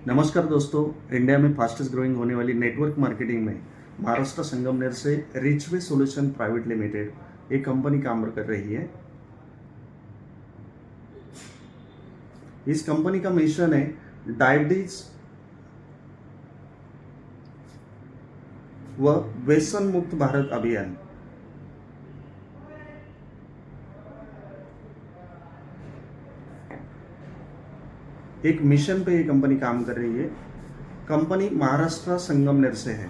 नमस्कार दोस्तों। इंडिया में फास्टेस्ट ग्रोइंग होने वाली नेटवर्क मार्केटिंग में महाराष्ट्र संगमनेर से रिचवे सॉल्यूशन प्राइवेट लिमिटेड एक कंपनी काम कर रही है। इस कंपनी का मिशन है डायबिटीज व व्यसन मुक्त भारत अभियान। एक मिशन पे ये कंपनी काम कर रही है। कंपनी महाराष्ट्र संगमनेर से है।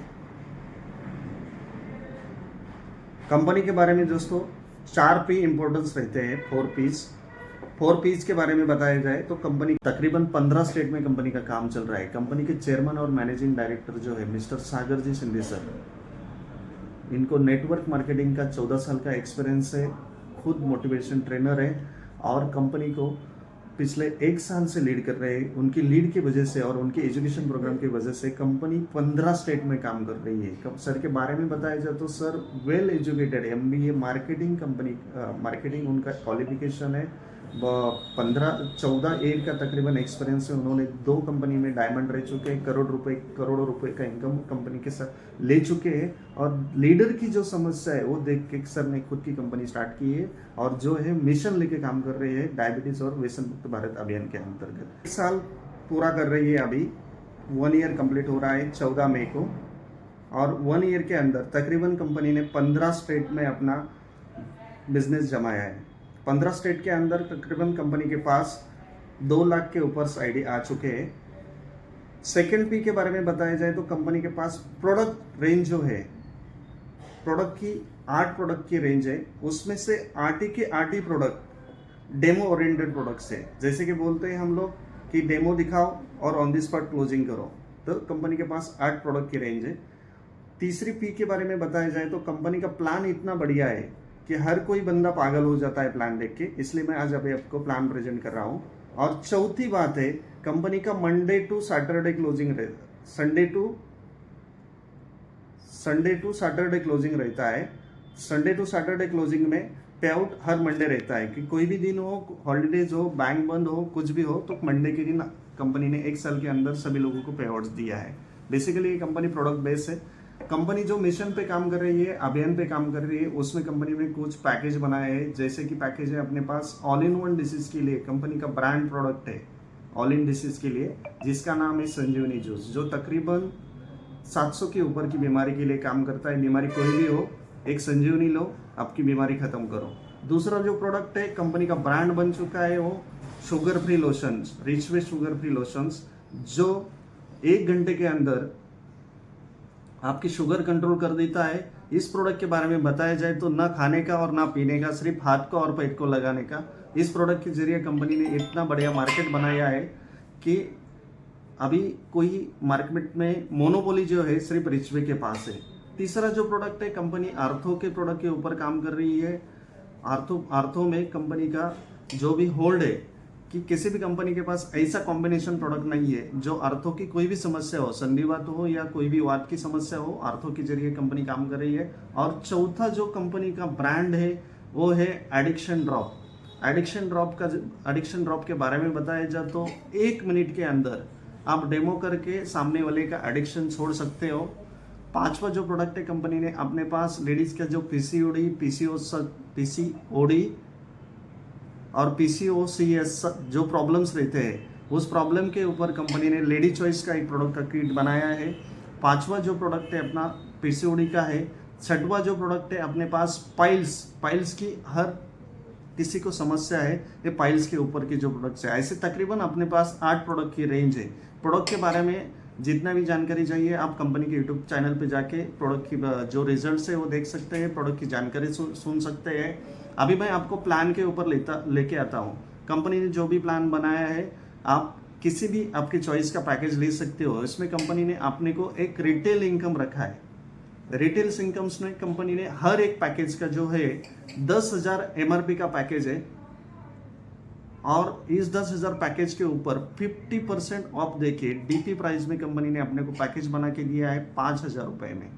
कंपनी के बारे में दोस्तों 4 P इंपॉर्टेंस रहते हैं। 4 Ps के बारे में बताया जाए तो कंपनी तकरीबन 15 स्टेट में कंपनी का काम चल रहा है। कंपनी के चेयरमैन और मैनेजिंग डायरेक्टर जो है मिस्टर सागर जी शिंदे सर, इनको नेटवर्क मार्केटिंग का 14 साल का एक्सपीरियंस है। खुद मोटिवेशन ट्रेनर है और कंपनी को पिछले 1 साल से लीड कर रहे हैं। उनकी लीड की वजह से और उनके एजुकेशन प्रोग्राम की वजह से कंपनी 15 स्टेट में काम कर रही है। सर के बारे में बताया जाए तो sir well educated MBA marketing marketing उनका क्वालिफिकेशन है। 14 ईयर का तकरीबन एक्सपीरियंस है। उन्होंने 2 कंपनी में डायमंड रह चुके हैं। करोड़ों रुपए का इनकम कंपनी के साथ ले चुके हैं। और लीडर की जो समस्या है वो देख के सर ने खुद की कंपनी स्टार्ट की है और जो है मिशन लेके काम कर रहे हैं डायबिटीज और व्यसन मुक्त भारत अभियान के अंतर्गत। 1 साल पूरा कर रही है। अभी 1 ईयर कंप्लीट हो रहा है 14 मई को। और 1 ईयर के अंदर तकरीबन कंपनी ने 15 स्टेट में अपना बिजनेस जमाया है। 15 स्टेट के अंदर तकरीबन कंपनी के पास 2 लाख के ऊपर आईडी आ चुके हैं। सेकेंड P के बारे में बताया जाए तो कंपनी के पास प्रोडक्ट रेंज जो है, प्रोडक्ट की 8 प्रोडक्ट की रेंज है। उसमें से 8 के 8 प्रोडक्ट डेमो ओरिएंटेड प्रोडक्ट्स है। जैसे कि बोलते हैं हम लोग कि डेमो दिखाओ और ऑन द स्पॉट क्लोजिंग करो, तो कंपनी के पास 8 प्रोडक्ट की रेंज है। तीसरी P के बारे में बताया जाए तो कंपनी का प्लान इतना बढ़िया है कि हर कोई बंदा पागल हो जाता है प्लान देख के, इसलिए मैं आज अभी आपको प्लान प्रेजेंट कर रहा हूँ। और चौथी बात है कंपनी का Monday to Saturday closing Sunday to Saturday closing रहता है। संडे टू सैटरडे क्लोजिंग में पे आउट हर मंडे रहता है कि कोई भी दिन हो, हॉलीडेज हो, बैंक बंद हो, कुछ भी हो, तो मंडे के दिन कंपनी ने 1 साल के अंदर सभी लोगों को पे आउट्स दिया है। बेसिकली ये कंपनी प्रोडक्ट बेस्ड है। कंपनी जो मिशन पे काम कर रही है, अभियान पे काम कर रही है, उसमें कंपनी ने कुछ पैकेज बनाए हैं। जैसे कि पैकेज है अपने पास ऑल इन वन डिसीज के लिए। कंपनी का ब्रांड प्रोडक्ट है ऑल इन डिसीज के लिए, जिसका नाम है संजीवनी जूस, जो तकरीबन 700 के ऊपर की बीमारी के लिए काम करता है। बीमारी कोई भी हो, एक संजीवनी लो, आपकी बीमारी खत्म करो। दूसरा जो प्रोडक्ट है कंपनी का ब्रांड बन चुका है वो sugar free lotions, रिचवे sugar free lotions, जो 1 घंटे के अंदर आपकी शुगर कंट्रोल कर देता है। इस प्रोडक्ट के बारे में बताया जाए तो ना खाने का और ना पीने का, सिर्फ हाथ को और पेट को लगाने का। इस प्रोडक्ट के जरिए कंपनी ने इतना बढ़िया मार्केट बनाया है कि अभी कोई मार्केट में मोनोपोली जो है सिर्फ रिचवे के पास है। तीसरा जो प्रोडक्ट है कंपनी आर्थो के प्रोडक्ट के ऊपर काम कर रही है। आर्थो में कंपनी का जो भी होल्ड है कि किसी भी कंपनी के पास ऐसा कॉम्बिनेशन प्रोडक्ट नहीं है जो आर्थो की कोई भी समस्या हो, संधिवात हो या कोई भी वात की समस्या हो, आर्थो के जरिए कंपनी काम कर रही है। और चौथा जो कंपनी का ब्रांड है वो है एडिक्शन ड्रॉप। एडिक्शन ड्रॉप के बारे में बताया जाए तो 1 मिनट के अंदर आप डेमो करके सामने वाले का एडिक्शन छोड़ सकते हो। 5वां जो प्रोडक्ट है कंपनी ने अपने पास लेडीज का जो PCOD और PCOCS जो प्रॉब्लम्स रहते हैं, उस प्रॉब्लम के ऊपर कंपनी ने लेडी चॉइस का एक प्रोडक्ट का किट बनाया है। 5वां जो प्रोडक्ट है अपना PCOD का है। 6वां जो प्रोडक्ट है अपने पास पाइल्स की हर किसी को समस्या है, ये पाइल्स के ऊपर की जो प्रोडक्ट्स है। ऐसे तकरीबन अपने पास 8 प्रोडक्ट की रेंज है। प्रोडक्ट के बारे में जितना भी जानकारी चाहिए आप कंपनी के यूट्यूब चैनल पे जाके प्रोडक्ट की जो रिजल्ट्स है वो देख सकते हैं, प्रोडक्ट की जानकारी सुन सकते हैं। अभी मैं आपको प्लान के ऊपर लेके आता हूँ। कंपनी ने जो भी प्लान बनाया है आप किसी भी आपकी चॉइस का पैकेज ले सकते हो। इसमें कंपनी ने अपने को एक रिटेल इनकम रखा है। रिटेल इनकम्स में कंपनी ने हर एक पैकेज का जो है 10,000 MRP का पैकेज है और इस 10,000 पैकेज के ऊपर 50% ऑफ देके DP प्राइस में कंपनी ने अपने को पैकेज बना के दिया है 5,000 रुपए में।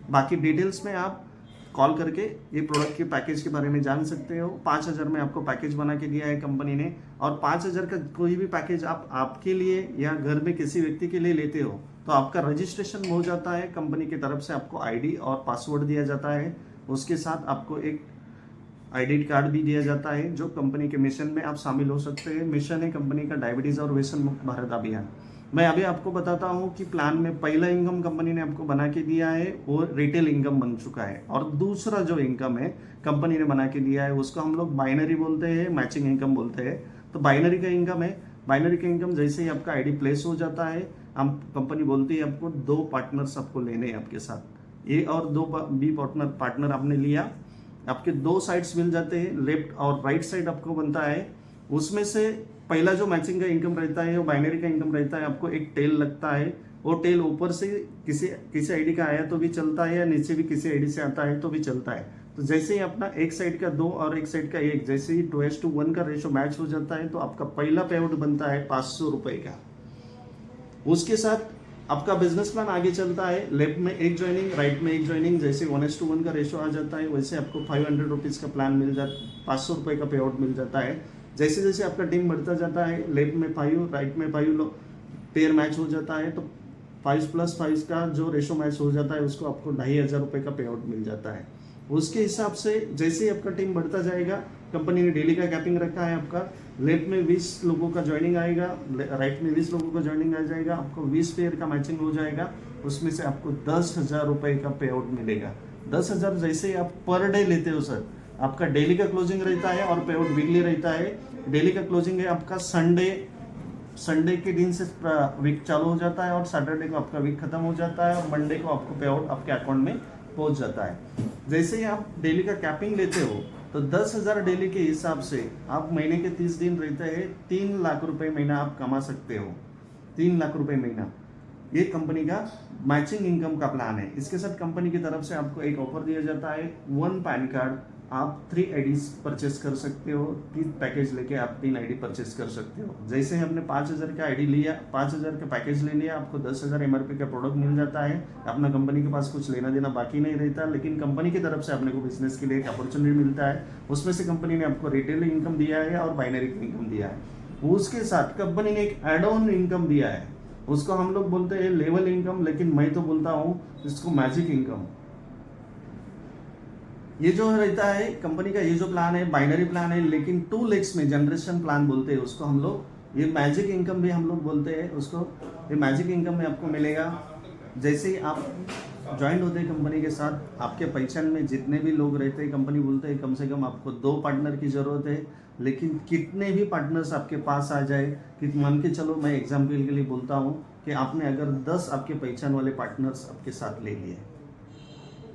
बाकी डिटेल्स में आप कॉल करके ये प्रोडक्ट के पैकेज के बारे में जान सकते हो। 5,000 में आपको पैकेज बना के दिया है कंपनी ने, और 5,000 का कोई भी पैकेज आप आपके लिए या घर में किसी व्यक्ति के लिए लेते हो तो आपका रजिस्ट्रेशन हो जाता है, कंपनी की तरफ से आपको आईडी और पासवर्ड दिया जाता है, उसके साथ आपको एक आईडी कार्ड भी दिया जाता है जो कंपनी के मिशन में आप शामिल हो सकते हैं। मिशन है कंपनी का डायबिटीज़ और व्यसन मुक्त भारत अभियान। मैं अभी आपको बताता हूँ कि प्लान में पहला इनकम कंपनी ने आपको बना के दिया है वो रिटेल इनकम बन चुका है, और दूसरा जो इनकम है कंपनी ने बना के दिया है उसको हम लोग बाइनरी बोलते हैं, मैचिंग इनकम बोलते हैं। तो बाइनरी का इनकम है, बाइनरी का इनकम जैसे ही आपका आईडी प्लेस हो जाता है, हम कंपनी बोलती है आपको 2 पार्टनर्स आपको लेने हैं आपके साथ, ए और 2 बी पार्टनर आपने लिया, आपके 2 साइड्स मिल जाते हैं, लेफ्ट और राइट साइड आपको बनता है। उसमें से पहला जो मैचिंग का इनकम रहता है वो बाइनरी का इनकम रहता है, आपको एक टेल लगता है, वो टेल ऊपर से किसी आईडी का आया तो भी चलता है या नीचे भी किसी आईडी से आता है तो भी चलता है। तो जैसे ही अपना एक साइड का 2 और एक साइड का 1 जैसे ही 2:1 का रेशो मैच हो जाता है तो आपका पहला पे आउट बनता है 500 रुपये का। उसके साथ आपका बिजनेस प्लान आगे चलता है, लेफ्ट में 1 ज्वाइनिंग, राइट में 1 ज्वाइनिंग, जैसे 1:1 का रेशो आ जाता है वैसे आपको 500 रुपीज़ का प्लान मिल जाता, 500 रुपये का पे आउट मिल जाता है। जैसे जैसे आपका टीम बढ़ता जाता है, लेफ्ट में 5 राइट में 5 पेयर मैच हो जाता है तो 5+5 का जो रेशो मैच हो जाता है उसको आपको 2,500 रुपये का पे आउट मिल जाता है। उसके हिसाब से जैसे ही आपका टीम बढ़ता जाएगा, कंपनी ने डेली का कैपिंग रखा है आपका, लेफ्ट में 20 लोगों का ज्वाइनिंग आएगा, राइट में 20 लोगों का ज्वाइनिंग आ जाएगा, आपको 20 पेयर का मैचिंग हो जाएगा, उसमें से आपको 10,000 रुपये का पे आउट मिलेगा। 10,000 जैसे ही आप पर डे लेते हो सर, आपका डेली का क्लोजिंग रहता है और पे आउट वीकली रहता है। डेली का क्लोजिंग है आपका संडे के दिन से वीक चालू हो जाता है और सैटरडे को आपका वीक खत्म हो जाता है और मंडे को आपको पे आउट आपके अकाउंट में पहुंच जाता है। जैसे ही आप डेली का कैपिंग लेते हो तो 10,000 डेली के हिसाब से आप महीने के 30 दिन रहते हैं, 3 लाख रुपए महीना आप कमा सकते हो। 3 लाख रुपए महीना, ये कंपनी का मैचिंग इनकम का प्लान है। इसके साथ कंपनी की तरफ से आपको एक ऑफर दिया जाता है, 1 पैन कार्ड आप 3 आईडीज परचेस कर सकते हो। 3 पैकेज लेके आप 3 आईडी परचेस कर सकते हो। जैसे ही हमने 5,000 का आईडी लिया, 5,000 का पैकेज ले लिया, आपको 10,000 MRP का प्रोडक्ट मिल जाता है। अपना कंपनी के पास कुछ लेना देना बाकी नहीं रहता, लेकिन कंपनी की तरफ से अपने को बिजनेस के लिए एक अपॉर्चुनिटी मिलता है। उसमें से कंपनी ने आपको रिटेल इनकम दिया है और बाइनरी इनकम दिया है। उसके साथ कंपनी ने एक एड ऑन इनकम दिया है, उसको हम लोग बोलते हैं लेवल इनकम, लेकिन मैं तो बोलता हूँ इसको मैजिक इनकम। ये जो रहता है कंपनी का, ये जो प्लान है बाइनरी प्लान है, लेकिन 2 लेग्स में जनरेशन प्लान बोलते हैं उसको हम लोग। ये मैजिक इनकम भी हम लोग बोलते हैं उसको। ये मैजिक इनकम में आपको मिलेगा जैसे ही आप ज्वाइन होते हैं कंपनी के साथ, आपके पहचान में जितने भी लोग रहते हैं, कंपनी बोलते हैं कम से कम आपको 2 पार्टनर की ज़रूरत है, लेकिन कितने भी पार्टनर्स आपके पास आ जाए, कि मान के चलो मैं एग्जाम्पल के लिए बोलता हूँ कि आपने अगर 10 आपके पहचान वाले पार्टनर्स आपके साथ ले लिए,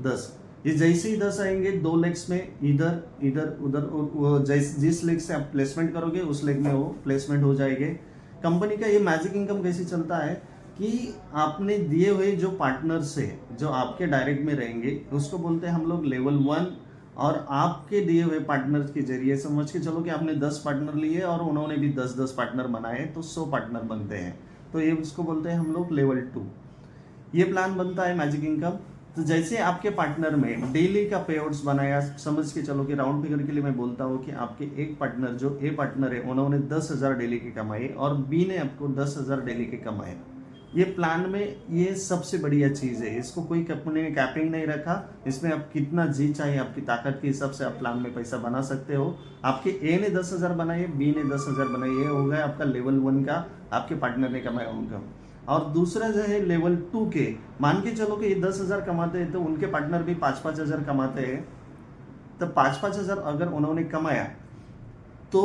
10, ये जैसे ही 10 आएंगे 2 लेग्स में इधर उधर, जिस लेग से आप प्लेसमेंट करोगे उस लेग में वो प्लेसमेंट हो जाएंगे। कंपनी का ये मैजिक इनकम कैसे चलता है कि आपने दिए हुए जो पार्टनर्स है जो आपके डायरेक्ट में रहेंगे उसको बोलते हैं हम लोग लेवल 1, और आपके दिए हुए पार्टनर्स के जरिए समझ के चलो कि आपने 10 पार्टनर लिए और उन्होंने भी 10-10 पार्टनर बनाए तो 100 पार्टनर बनते हैं, तो ये उसको बोलते हैं हम लोग लेवल 2। ये प्लान बनता है मैजिक इनकम। तो जैसे आपके पार्टनर में डेली का पे आउट्स बनाया, समझ के चलो कि राउंड फिगर के लिए मैं बोलता हूँ कि आपके एक पार्टनर जो ए पार्टनर है उन्होंने 10,000 डेली के कमाए और बी ने आपको 10,000 डेली के कमाए। ये प्लान में ये सबसे बढ़िया चीज़ है, इसको कोई कंपनी ने कैपिंग नहीं रखा, इसमें आप कितना जी चाहे आपकी ताकत के हिसाब से आप प्लान में पैसा बना सकते हो। आपके ए ने 10,000 बनाए, बी ने 10,000 बनाए, ये हो गया आपका लेवल 1 का आपके पार्टनर ने कमाया उनका। और दूसरा जो है लेवल 2 के, मान के चलो कि ये 10,000 कमाते हैं तो उनके पार्टनर भी 5-5 हज़ार कमाते हैं, तो 5-5 हज़ार अगर उन्होंने कमाया तो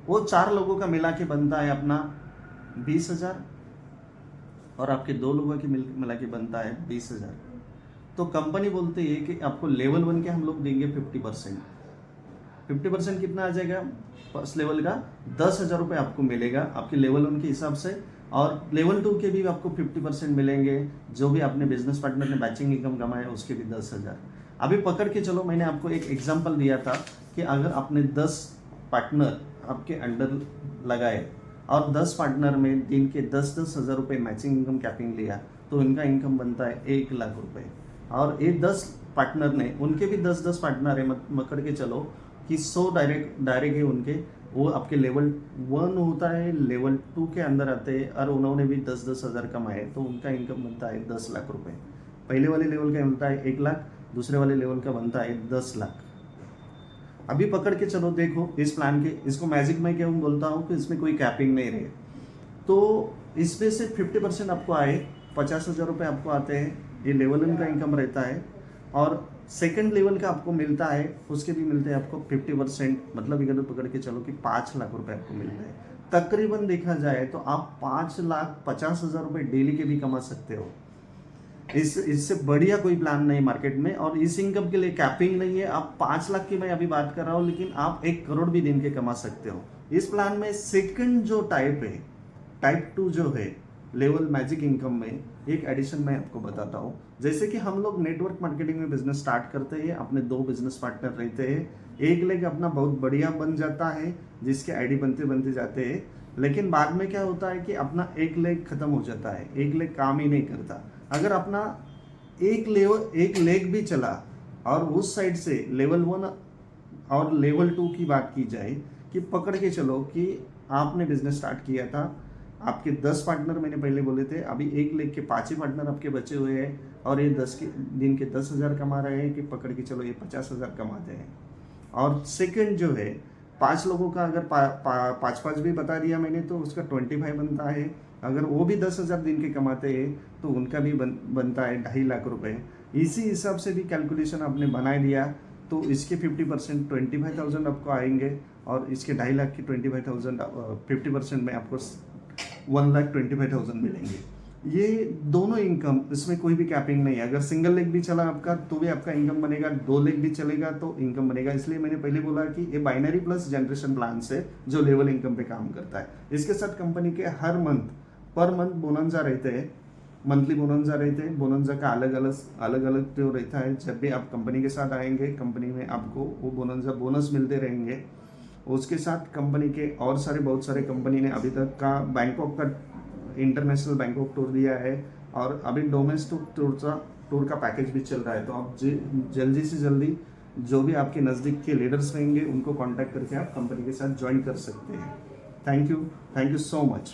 वो 4 लोगों का मिला के बनता है अपना 20,000 और आपके 2 लोगों की मिला के बनता है 20,000। तो कंपनी बोलती है कि आपको लेवल 1 के हम लोग देंगे 50%। 50% कितना आ जाएगा फर्स्ट लेवल का? 10,000 रुपये आपको मिलेगा आपके लेवल 1 के हिसाब से, और लेवल 2 के भी आपको 50% मिलेंगे। जो भी आपने बिजनेस पार्टनर ने मैचिंग इनकम कमाया उसके भी 10,000। अभी पकड़ के चलो, मैंने आपको एक एग्जांपल दिया था कि अगर आपने 10 पार्टनर आपके अंडर लगाए और 10 पार्टनर में दिन के 10-10 हज़ार रुपये मैचिंग इनकम कैपिंग लिया तो इनका इनकम बनता है 1 लाख रुपये। और ये 10 पार्टनर ने, उनके भी 10-10 पार्टनर है, पकड़ के चलो कि 100 डायरेक्ट है उनके, वो आपके लेवल 1 होता है, लेवल 2 के अंदर आते हैं और उन्होंने भी 10-10 हज़ार कमाए तो उनका इनकम बनता है 10 लाख रुपए। पहले वाले लेवल का बनता है 1 लाख, दूसरे वाले लेवल का बनता है 10 लाख। अभी पकड़ के चलो, देखो इस प्लान के, इसको मैजिक में क्यों बोलता हूँ कि इसमें कोई कैपिंग नहीं रहे। तो इसमें से 50% आपको आए, 50,000 रुपये आपको आते हैं, ये लेवल 1 का इनकम रहता है। और सेकंड लेवल का आपको मिलता है, उसके भी मिलते हैं आपको 50%, मतलब इधर पकड़ के चलो कि 5 लाख रुपए आपको मिलते हैं। तकरीबन देखा जाए तो आप 5,50,000 रुपये डेली के भी कमा सकते हो। इससे बढ़िया कोई प्लान नहीं मार्केट में, और इस इनकम के लिए कैपिंग नहीं है। आप 5 लाख की मैं अभी बात कर रहा हूँ, लेकिन आप 1 करोड़ भी दिन के कमा सकते हो इस प्लान में। सेकंड जो टाइप है, टाइप 2 जो है लेवल मैजिक इनकम में, एक एडिशन मैं आपको बताता हूँ। जैसे कि हम लोग नेटवर्क मार्केटिंग में बिजनेस स्टार्ट करते हैं, अपने 2 बिजनेस पार्टनर रहते हैं, एक लेग अपना बहुत बढ़िया बन जाता है जिसके आईडी बनते बनते जाते हैं, लेकिन बाद में क्या होता है कि अपना एक लेग खत्म हो जाता है, एक लेग काम ही नहीं करता। अगर अपना एक लेग भी चला और उस साइड से लेवल 1 और लेवल 2 की बात की जाए कि पकड़ के चलो कि आपने बिजनेस स्टार्ट किया था, आपके 10 पार्टनर मैंने पहले बोले थे, अभी एक लेग के 5 ही पार्टनर आपके बचे हुए हैं और ये 10 के दिन के 10,000 कमा रहे हैं, कि पकड़ के चलो ये 50,000 कमाते हैं। और सेकंड जो है 5 लोगों का अगर 5-5 भी बता दिया मैंने, तो उसका 25 बनता है। अगर वो भी 10,000 दिन के कमाते हैं तो उनका भी बनता है 2.5 लाख रुपए। इसी हिसाब से भी कैलकुलेशन आपने बना दिया तो इसके 50% 25,000 आपको आएंगे, और इसके 2.5 लाख की 25,000 50% में आपको 1,25,000 मिलेंगे। ये दोनों इनकम, इसमें कोई भी कैपिंग नहीं है। अगर सिंगल लेग भी चला आपका तो भी आपका इनकम बनेगा, 2 लेग भी चलेगा तो इनकम बनेगा। इसलिए मैंने पहले बोला कि ये बाइनरी प्लस जनरेशन प्लान है जो लेवल इनकम पे काम करता है। इसके साथ कंपनी के हर मंथ पर मंथ बोनंजा रहते हैं, मंथली बोनंजा रहते हैं। बोनंजा का अलग अलग जो रहता है, जब भी आप कंपनी के साथ आएंगे कंपनी में आपको वो बोनस मिलते रहेंगे। उसके साथ कंपनी के और बहुत सारे कंपनी ने अभी तक का बैंकॉक का इंटरनेशनल बैंकॉक टूर दिया है, और अभी डोमेस्टिक टूर का पैकेज भी चल रहा है। तो आप जल्दी से जल्दी जो भी आपके नज़दीक के लीडर्स रहेंगे उनको कांटेक्ट करके आप कंपनी के साथ ज्वाइन कर सकते हैं। Thank you so much.